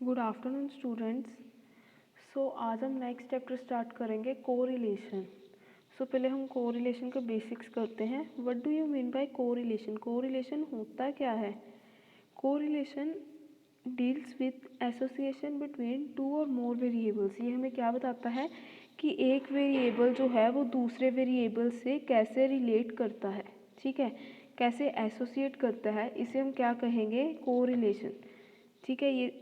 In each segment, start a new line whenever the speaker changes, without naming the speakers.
Good afternoon students. आज हम next chapter start करेंगे कोरिलेशन। पहले हम कोरिलेशन का बेसिक्स करते हैं। What do you mean by correlation? Correlation होता क्या है? Correlation deals with association between two और मोर वेरिएबल्स। ये हमें क्या बताता है कि एक वेरिएबल जो है वो दूसरे वेरिएबल से कैसे रिलेट करता है, ठीक है, कैसे एसोसिएट करता है, इसे हम क्या कहेंगे? कोरिलेशन, ठीक है। ये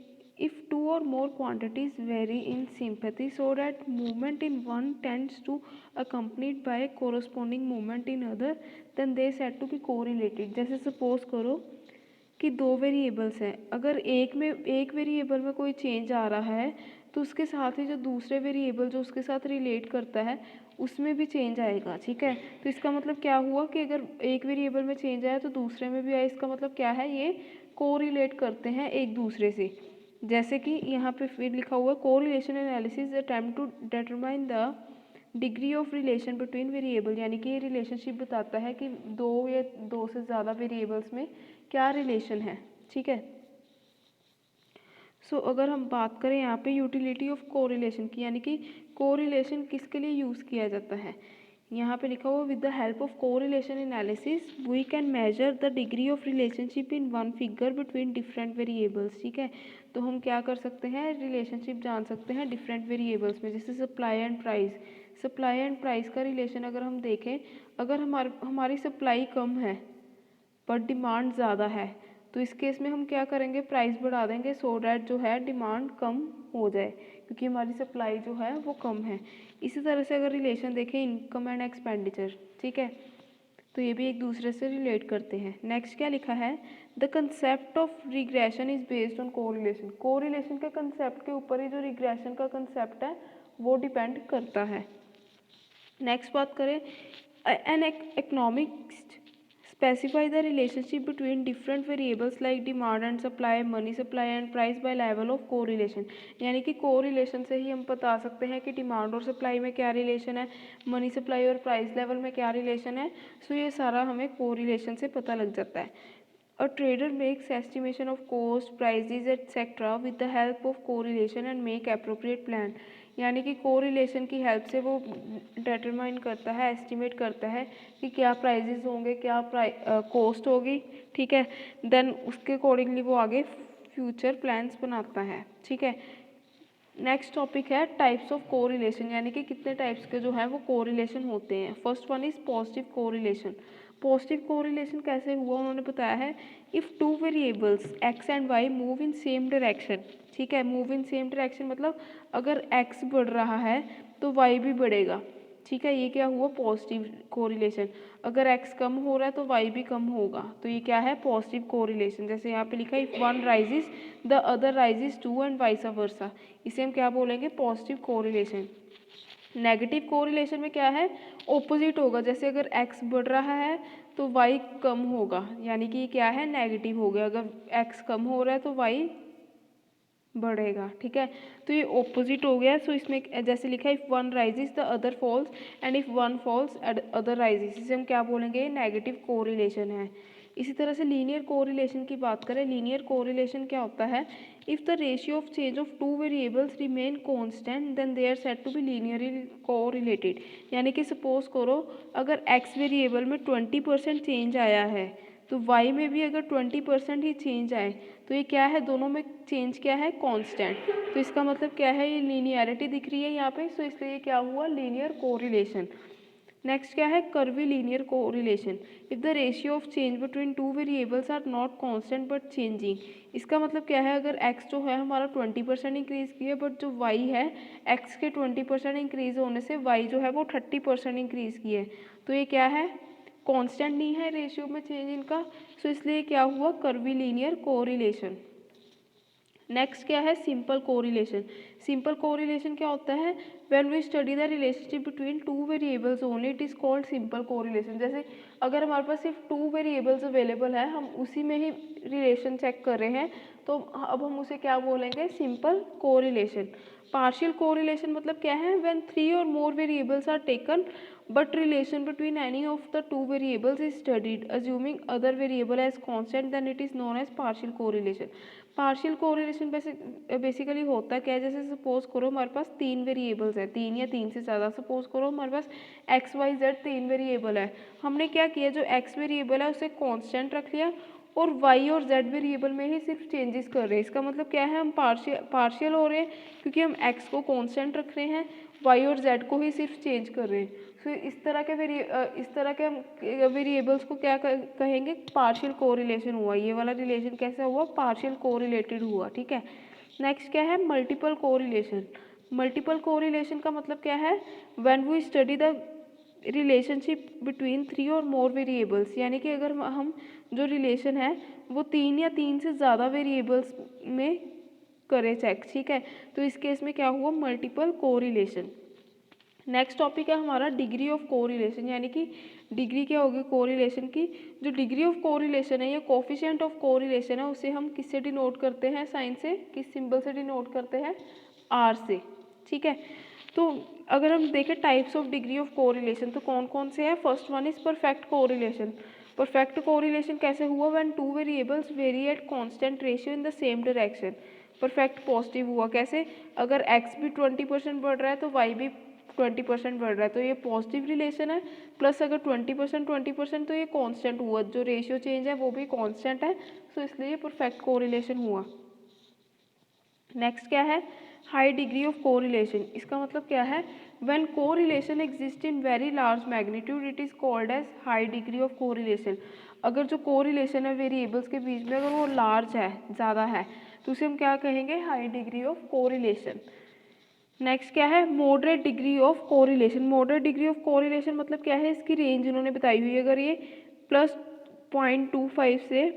if two or more quantities vary in sympathy so that movement in one tends to accompanied by a corresponding movement in other, then they said to be correlated। जैसे सपोज करो कि दो वेरिएबल्स हैं, अगर एक वेरिएबल में कोई change आ रहा है तो उसके साथ ही जो दूसरे वेरिएबल जो उसके साथ रिलेट करता है उसमें भी चेंज आएगा, ठीक है। तो इसका मतलब क्या हुआ कि अगर एक वेरिएबल में चेंज आया तो दूसरे में भी आया। इसका मतलब क्या है? ये कोरिलेट करते हैं एक दूसरे से। जैसे कि यहाँ पे फिर लिखा हुआ correlation analysis attempt to determine the degree of relation between variable, यानी कि ये रिलेशनशिप बताता है कि दो या दो से ज़्यादा वेरिएबल्स में क्या रिलेशन है, ठीक है। अगर हम बात करें यहाँ पे यूटिलिटी ऑफ कोरिलेशन की, यानी कि कोरिलेशन किसके लिए यूज़ किया जाता है, यहाँ पे लिखा हुआ with the help of correlation analysis we can measure the degree of relationship in one figure between different variables, ठीक है। तो हम क्या कर सकते हैं? रिलेशनशिप जान सकते हैं डिफरेंट वेरिएबल्स में। जैसे supply and price, supply and price का रिलेशन अगर हम देखें, अगर हमारी सप्लाई कम है पर डिमांड ज़्यादा है तो इस केस में हम क्या करेंगे? प्राइस बढ़ा देंगे सो डैट जो है डिमांड कम हो जाए, क्योंकि हमारी सप्लाई जो है वो कम है। इसी तरह से अगर रिलेशन देखें इनकम एंड एक्सपेंडिचर, ठीक है, तो ये भी एक दूसरे से रिलेट करते हैं। नेक्स्ट क्या लिखा है? The concept of regression is based on correlation. Correlation के कंसेप्ट के ऊपर ही जो रिग्रेशन का कंसेप्ट है वो डिपेंड करता है। नेक्स्ट बात करें, N economics specify the relationship between different variables like demand and supply, money supply and price by level of correlation। यानी कि कोरिलेशन से ही हम बता सकते हैं कि डिमांड और सप्लाई में क्या रिलेशन है, मनी सप्लाई और प्राइस लेवल में क्या रिलेशन है। ये सारा हमें कोरिलेशन से पता लग जाता है। A trader makes estimation of cost, prices, etc. with the help of correlation and make appropriate plan। यानी कि कोरिलेशन की हेल्प से वो डिटरमाइन करता है, एस्टिमेट करता है कि क्या प्राइजेस होंगे, क्या कॉस्ट होगी, ठीक है। देन उसके अकॉर्डिंगली वो आगे फ्यूचर प्लान्स बनाता है, ठीक है। नेक्स्ट टॉपिक है टाइप्स ऑफ कोरिलेशन, यानी कि कितने टाइप्स के जो है वो कोरिलेशन होते हैं। First one is positive correlation. Positive correlation कैसे हुआ उन्होंने बताया है, if two variables X and Y move in same direction, ठीक है। मूव इन सेम डायरेक्शन मतलब अगर एक्स बढ़ रहा है तो वाई भी बढ़ेगा, ठीक है। ये क्या हुआ? Positive correlation. अगर एक्स कम हो रहा है तो वाई भी कम होगा, तो ये क्या है? Positive correlation. जैसे यहाँ पे लिखा है if one rises the other rises too and vice versa, इसे हम क्या बोलेंगे? Positive correlation. नेगेटिव कोरिलेशन में क्या है? ऑपोजिट होगा। जैसे अगर एक्स बढ़ रहा है तो वाई कम होगा, यानी कि ये क्या है? नेगेटिव हो गया। अगर एक्स कम हो रहा है तो वाई बढ़ेगा, ठीक है। तो ये ऑपोजिट हो गया। इसमें जैसे लिखा है if one rises the other falls and if one falls other rises, इसे हम क्या बोलेंगे? नेगेटिव कोरिलेशन है। इसी तरह से लीनियर कोरिलेशन की बात करें, लीनियर कोरिलेशन क्या होता है? If the ratio of change of two variables remain constant then they are said to be linearly correlated. यानी कि सपोज करो अगर एक्स वेरिएबल में 20% चेंज आया है तो वाई में भी अगर 20% ही चेंज आए तो ये क्या है? दोनों में चेंज क्या है? कांस्टेंट। तो इसका मतलब क्या है? ये लीनियरिटी दिख रही है यहाँ पे, इसलिए क्या हुआ? Linear correlation. नेक्स्ट क्या है? Curvilinear correlation. If the ratio of change between two variables are not constant but changing. इसका मतलब क्या है? अगर x जो है हमारा 20% इंक्रीज़ किया बट जो y है x के 20% इंक्रीज़ होने से y जो है वो 30% इंक्रीज़ की है, तो ये क्या है? कांस्टेंट नहीं है रेशियो में चेंज इनका। इसलिए क्या हुआ? Curvy linear correlation. नेक्स्ट क्या है? Simple correlation. सिंपल कोरिलेशन क्या होता है? When we study the relationship between two variables only it is called simple correlation. जैसे अगर हमारे पास सिर्फ टू वेरिएबल्स अवेलेबल है, हम उसी में ही रिलेशन चेक कर रहे हैं, तो अब हम उसे क्या बोलेंगे? Simple correlation. पार्शियल कोरिलेशन मतलब क्या है? व्हेन थ्री और more variables are taken but relation between any of the two variables is studied assuming other variable as constant then it is known as partial correlation। Partial correlation basically होता क्या है, जैसे suppose करो हमारे पास 3 variables है, 3 या 3 से ज़्यादा, सपोज करो हमारे पास एक्स वाई जेड 3 वेरिएबल है। हमने क्या किया, जो एक्स वेरिएबल है उसे कांस्टेंट रख लिया और वाई और जेड वेरिएबल में ही सिर्फ चेंजेस कर रहे हैं। इसका मतलब क्या है, हम पार्शियल हो रहे हैं क्योंकि हम एक्स को कांस्टेंट रख रहे हैं, वाई और जेड को ही सिर्फ चेंज कर रहे हैं। फिर इस तरह के हम वेरिएबल्स को क्या कहेंगे, पार्शियल कोरिलेशन हुआ। ये वाला रिलेशन कैसा हुआ, पार्शियल कोरिलेटेड हुआ। ठीक है, नेक्स्ट क्या है, मल्टीपल कोरिलेशन। मल्टीपल कोरिलेशन का मतलब क्या है, when we study the relationship between 3 और मोर वेरिएबल्स, यानी कि अगर हम जो रिलेशन है वो 3 या 3 से ज़्यादा वेरिएबल्स में करें चेक। ठीक है, तो इस केस में क्या हुआ, मल्टीपल कोरिलेशन। नेक्स्ट टॉपिक है हमारा डिग्री ऑफ कोरिलेशन, यानी कि डिग्री क्या होगी कोरिलेशन की। जो डिग्री ऑफ कोरिलेशन है या कोफिशिएंट ऑफ कोरिलेशन है, उसे हम किससे डिनोट करते हैं, साइन से, किस सिंबल से डिनोट करते हैं, आर से। ठीक है, तो अगर हम देखें types of degree of correlation तो कौन कौन से हैं। First one is perfect correlation. Perfect correlation कैसे हुआ, when two variables very at constant ratio in the same direction. Perfect positive हुआ कैसे, अगर एक्स भी 20% बढ़ रहा है तो वाई भी 20% बढ़ रहा है, तो ये पॉजिटिव रिलेशन है। प्लस अगर 20% तो ये कांस्टेंट हुआ, जो रेशियो चेंज है वो भी कांस्टेंट है, तो इसलिए ये परफेक्ट कोरिलेशन हुआ। नेक्स्ट क्या है, हाई डिग्री ऑफ कोरिलेशन। इसका मतलब क्या है, when correlation exist in very large magnitude it is called as high degree of correlation. अगर जो कोरिलेशन है वेरिएबल्स के बीच में अगर वो लार्ज है, ज़्यादा है, तो उसे हम क्या कहेंगे, high degree of correlation. Next क्या है, moderate degree of correlation. Moderate degree of correlation मतलब क्या है, इसकी रेंज उन्होंने बताई हुई है। अगर ये +0.25 से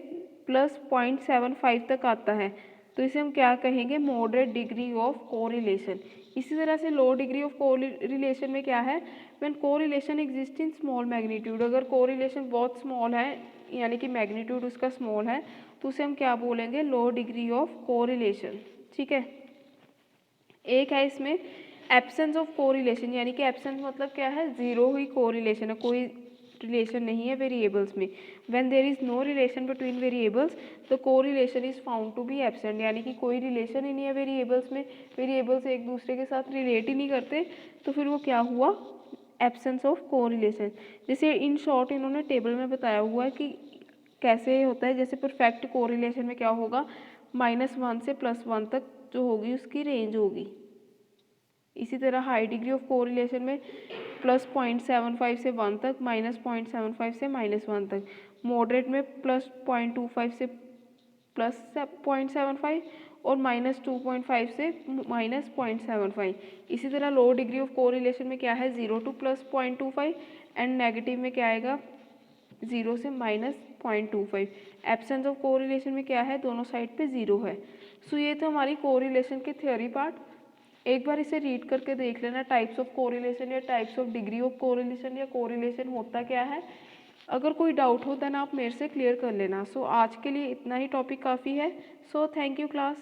+0.75 तक आता है तो इसे हम क्या कहेंगे, मॉडरेट डिग्री ऑफ कोरिलेशन। इसी तरह से लो डिग्री ऑफ कोरिलेशन में क्या है, when correlation exist in small magnitude. अगर कोरिलेशन बहुत स्मॉल है यानी कि मैग्नीट्यूड उसका स्मॉल है तो उसे हम क्या बोलेंगे, लो डिग्री ऑफ कोरिलेशन। ठीक है, एक है इसमें एब्सेंस ऑफ कोरिलेशन, यानी कि एब्सेंस मतलब क्या है, जीरो ही कोरिलेशन है, कोई रिलेशन नहीं है वेरिएबल्स में। When there is no relation between variables the correlation is found to be absent, यानी कि कोई रिलेशन ही नहीं है वेरिएबल्स में, वेरिएबल्स एक दूसरे के साथ रिलेट ही नहीं करते, तो फिर वो क्या हुआ, एब्सेंस ऑफ कोरिलेशन। जैसे इन शॉर्ट इन्होंने टेबल में बताया हुआ है कि कैसे होता है। जैसे परफेक्ट कोरिलेशन में क्या होगा, -1 से +1 तक जो होगी उसकी रेंज होगी। इसी तरह हाई डिग्री ऑफ कोरिलेशन में +0.75 से 1 तक, -0.75 से -1 तक। मॉडरेट में +0.25 से +0.75 और -2.5 से -0.75। इसी तरह लो डिग्री ऑफ कोरिलेशन में क्या है, 0 to +0.25 एंड नेगेटिव में क्या आएगा, 0 से -0.25। एब्सेंस ऑफ कोरिलेशन में क्या है, दोनों साइड पे 0 है। सो ये तो हमारी कोरिलेशन के थ्योरी पार्ट। एक बार इसे रीड करके देख लेना, टाइप्स ऑफ कोरिलेशन या types of degree of correlation या कोरिलेशन होता क्या है। अगर कोई डाउट हो देन आप मेरे से क्लियर कर लेना। सो आज के लिए इतना ही टॉपिक काफ़ी है। So thank you class.